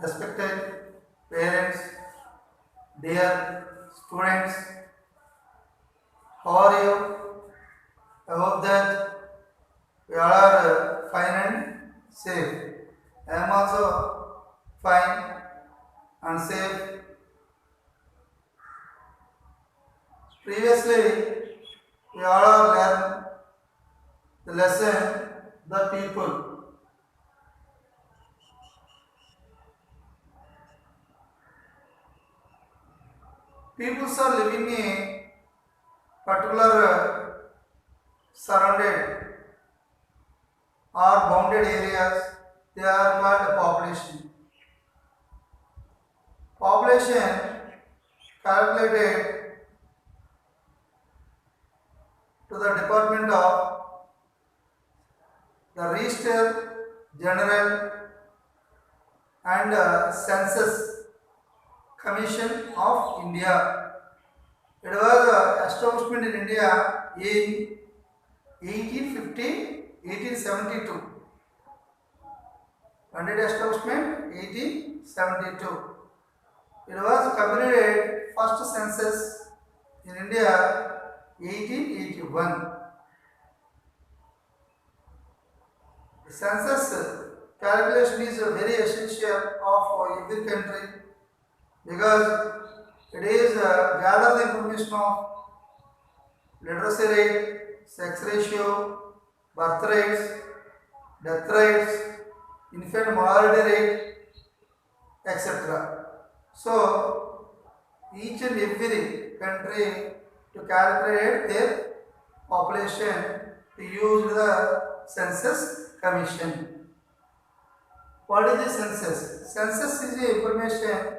Respected parents, dear students, how are you? I hope that we all are fine and safe. I am also fine and safe. Previously, we all are learned the lesson, the people. Peoples are living in particular surrounded or bounded areas. They are called population. Population calculated to the Department of the Register General and Census Commission of India. It was establishment in India in 1850, 1872. When did establishment? 1872. It was completed first census in India 1881. The census calculation is very essential of every country because it is gather the information of literacy rate, sex ratio, birth rates, death rates, infant mortality rate, etc. So each and every country to calculate their population to use the census commission. What is the census? Census is the information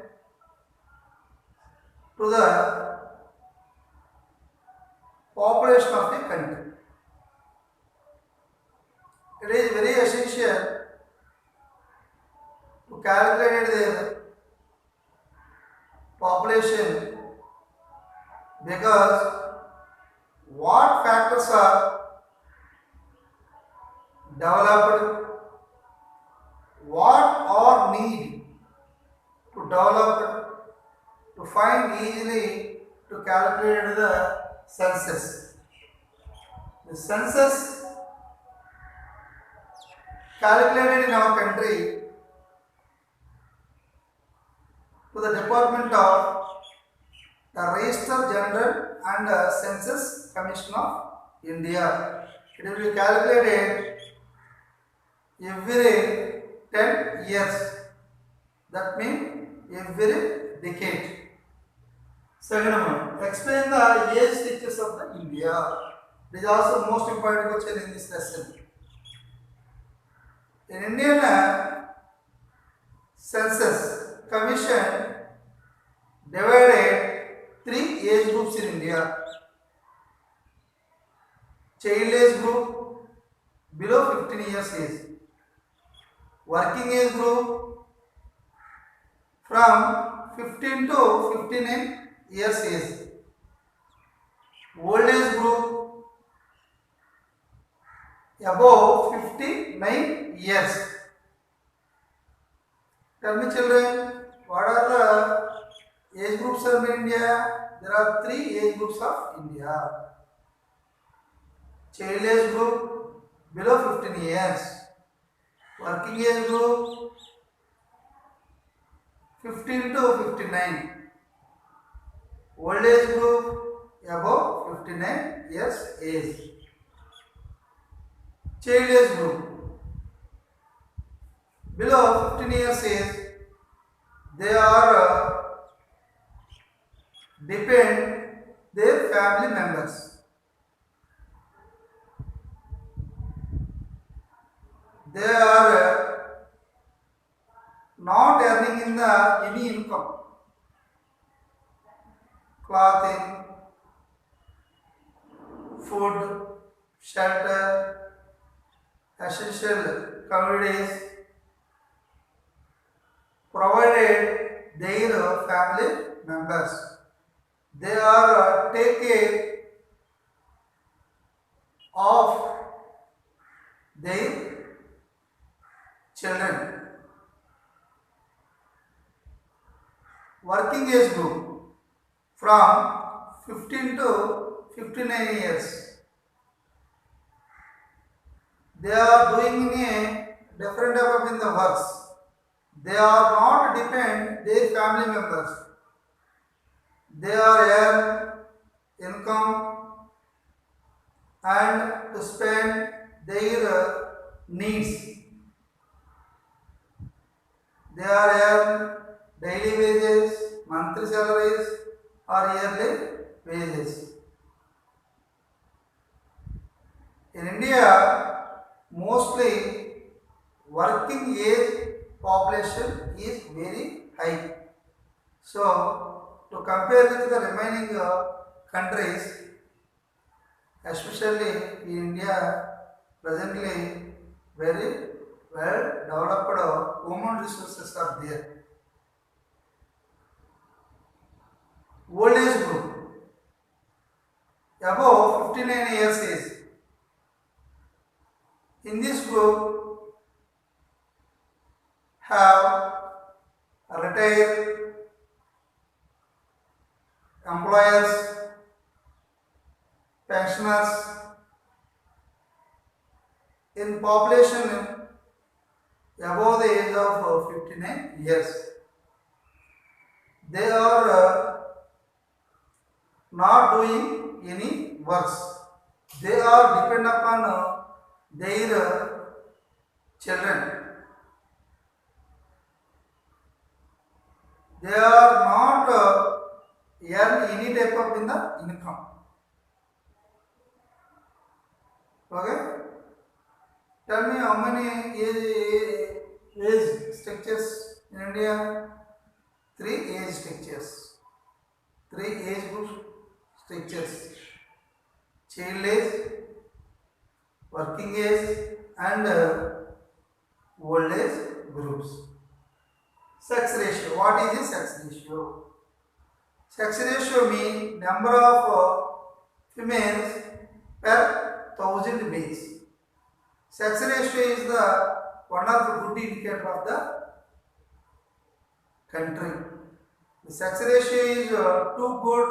to the population of the country. It is very essential to calculate their population because what factors are developed, what are need to develop to find easily to calculate the census. The census calculated in our country to the Department of the Register General and Census Commission of India. It will be calculated every 10 years. That means every decade. Second one, explain the age status of the India. This is also most important question in this lesson. In Indian Census Commission divided 3 age groups in India. Child age group below 15 years age. Working age group from 15 to 59 years age. Old age group above 59 years. Tell me children, what are the age groups of India? There are 3 age groups of India. Child age group below 15 years. Working age group 15 to 59. Old age group above 59 years age. Child age group below 15 years age, they are depend their family members. They are not earning in the any income. Clothing, food, shelter, essential commodities provided their family members. They are take care of their children. working age group from 15 to 59 years. They are doing in a different type of in the works. They are not depend their family members. They are earn income and to spend their needs. They are earn daily wages, monthly salaries or yearly wages. In India, mostly working age population is very high. So, to compare with the remaining countries, especially in India, presently very well developed human resources are there. Old age group above 59 years age. In this group have retired employers, pensioners. In population above the age of 59 years. They are not doing any works. They are depend upon their children. They are not earn any type of in the income. Okay? Tell me how many age structures in India? 3 age structures. 3 age group structures. Child age, working age and old age groups. Sex ratio. What is the sex ratio? Sex ratio means number of females per 1000 males. Sex ratio is the one of the good indicator of the country. The sex ratio is too good.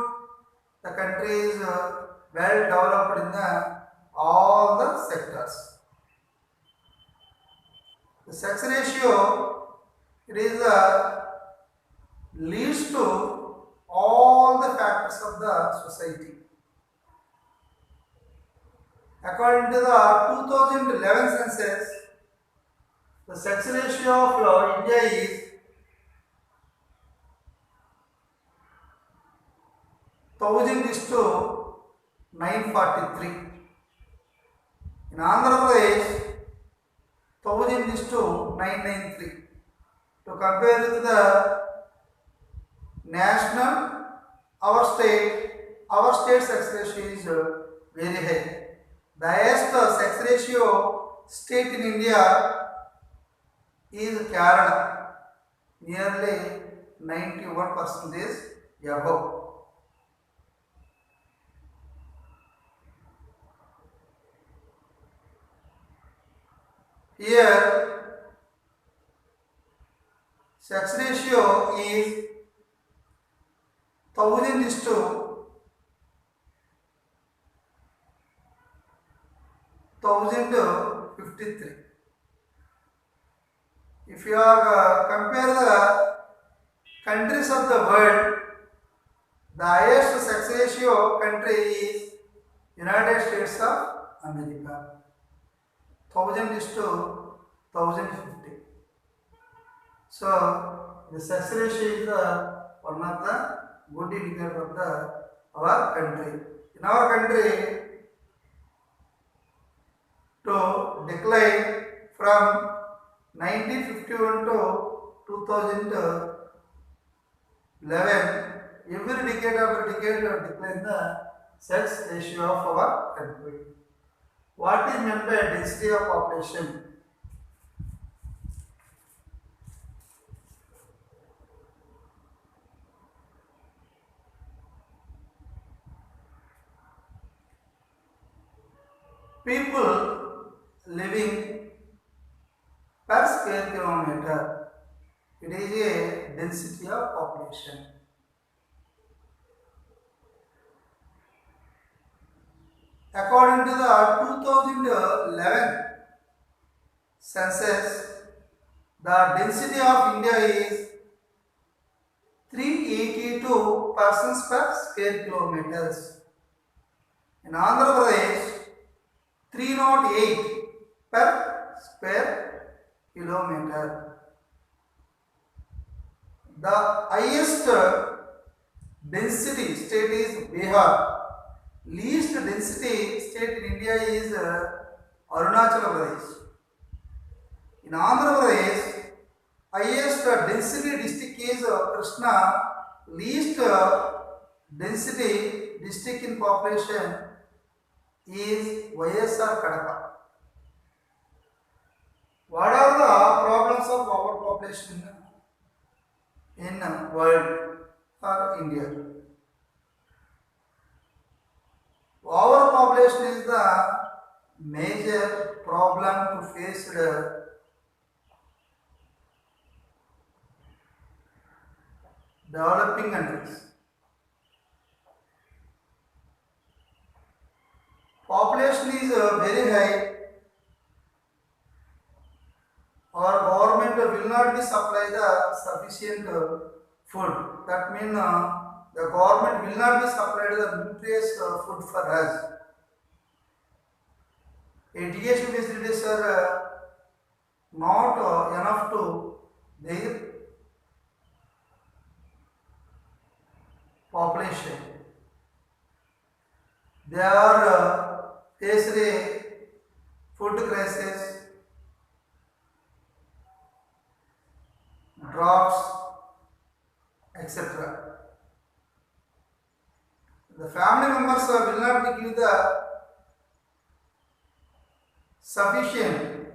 The country is well developed in all the sectors. The sex ratio, it is leads to all the factors of the society. According to the 2011 census, the sex ratio of India is 1000:943. In Andhra Pradesh, 1000:993. To compare with the national, our state sex ratio is very high. The highest sex ratio state in India is Kerala, nearly 91% above. Here, sex ratio is 1000:1053. If you are compare the countries of the world, the highest sex ratio country is United States of America. 1000:1050. So the sex ratio is one of the good indicator of our country. In our country, to decline from 1951 to 2011, every decade after decade decline the sex ratio of our country. What is meant by density of population? People living per square kilometer. It is a density of population. According to the 2011 census, the density of India is 382 persons per square kilometers. In Andhra Pradesh, 308 per square kilometer. The highest density state is Bihar. Least density state in India is Arunachal Pradesh. In Andhra Pradesh, highest density district is Krishna. Least density district in population is YSR Kadapa. What are the problems of our population in world or India? Our population is the major problem to face developing countries. Population is very high. Our government will not be supply the sufficient food. That means the government will not be supplied the nutritious food for us. Education facilities are not enough to their population. They are faced a food crisis, droughts, etc. The family members will not be given the sufficient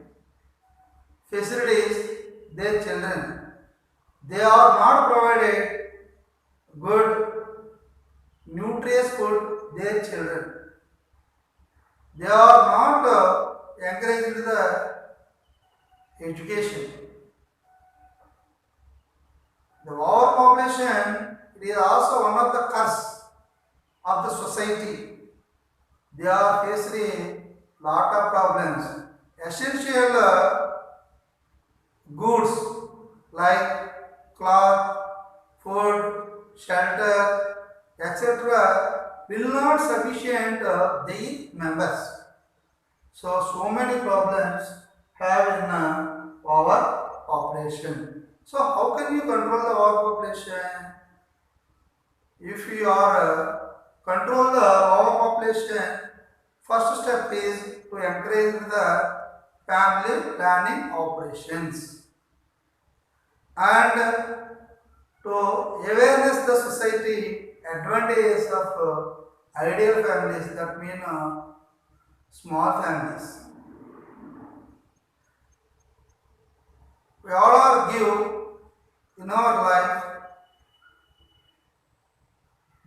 facilities their children. They are not provided good nutritious food their children. They are not encouraged the education. The overpopulation, it is also one of the curse of the society. They are facing lot of problems. Essential goods like cloth, food, shelter, etc. will not sufficient the members. So many problems have in our population. So how can you control the overpopulation? If you are control the overpopulation, first step is to encourage the family planning operations and to awareness the society advantages of ideal families, that mean small families. We all are give in our life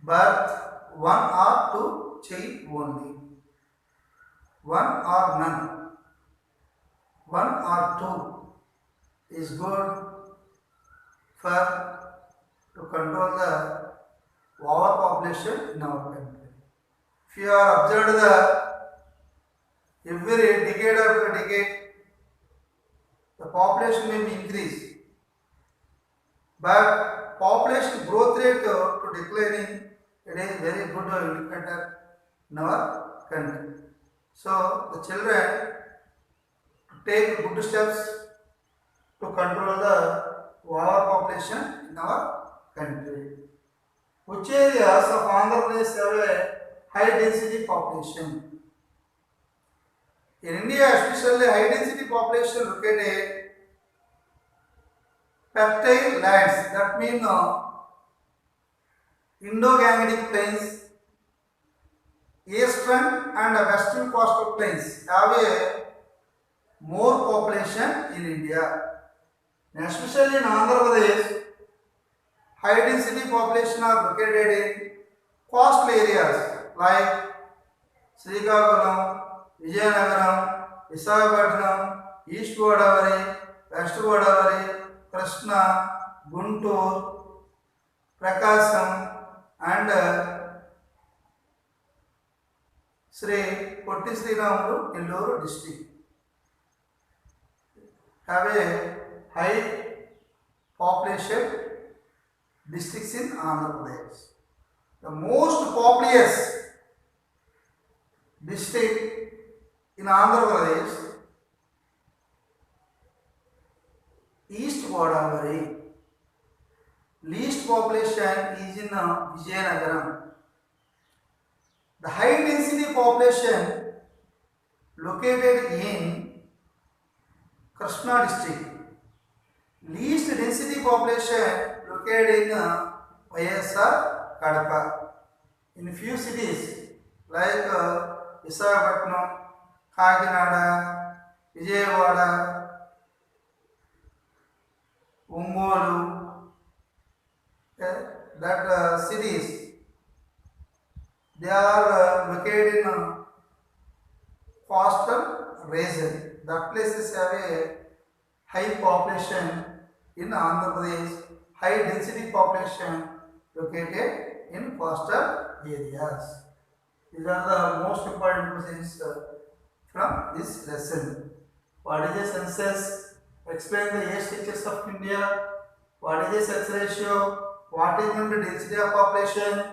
birth one or two child only, one or none, one or two is good for to control the overpopulation in our country. If you are observed the every decade after decade, the population may be increased, but population growth rate to declining, it is very good indicator in our country. So the children take good steps to control the overpopulation in our country. Which areas of Andhra Pradesh have a high density population? In India, especially high density population located fertile lands, that means Indo-Gangetic plains, eastern and western coastal plains have a more population in India. And especially in Andhra Pradesh, high density population are located in coastal areas like Srikakulam, Vijayanagaram, Visakhapatnam, East Godavari, West Godavari, Krishna, Guntur, Prakasam, and Sri Potti Sriramulu Nellore district have a high population districts in Andhra Pradesh. The most populous district in Andhra Pradesh, East Godavari. Least population is in Vijayanagaram. The high density population located in Krishna district. Least density population located in YSR Kadapa. In few cities like Visakhapatnam, Kakinada, Vijayawada, Ongolu, that cities, they are located in coastal region. That places have a high population in Andhra Pradesh, high density population located in coastal areas. These are the most important questions from this lesson. What is the census? Explain the age features of India. What is the sex ratio? What is the density of population?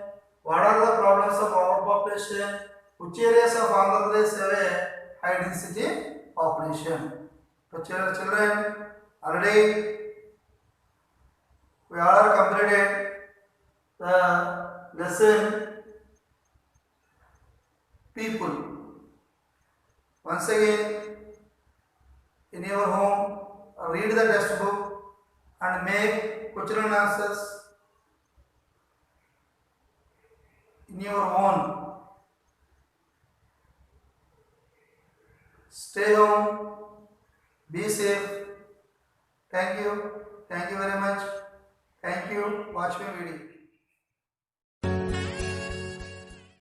What are the problems of overpopulation? Which areas of Andhra Pradesh have a high density population? So children, already we all are completed the lesson people. Once again, in your home, read the test book and make question and answers in your own. Stay home, be safe. Thank you very much. Thank you. Watch my video.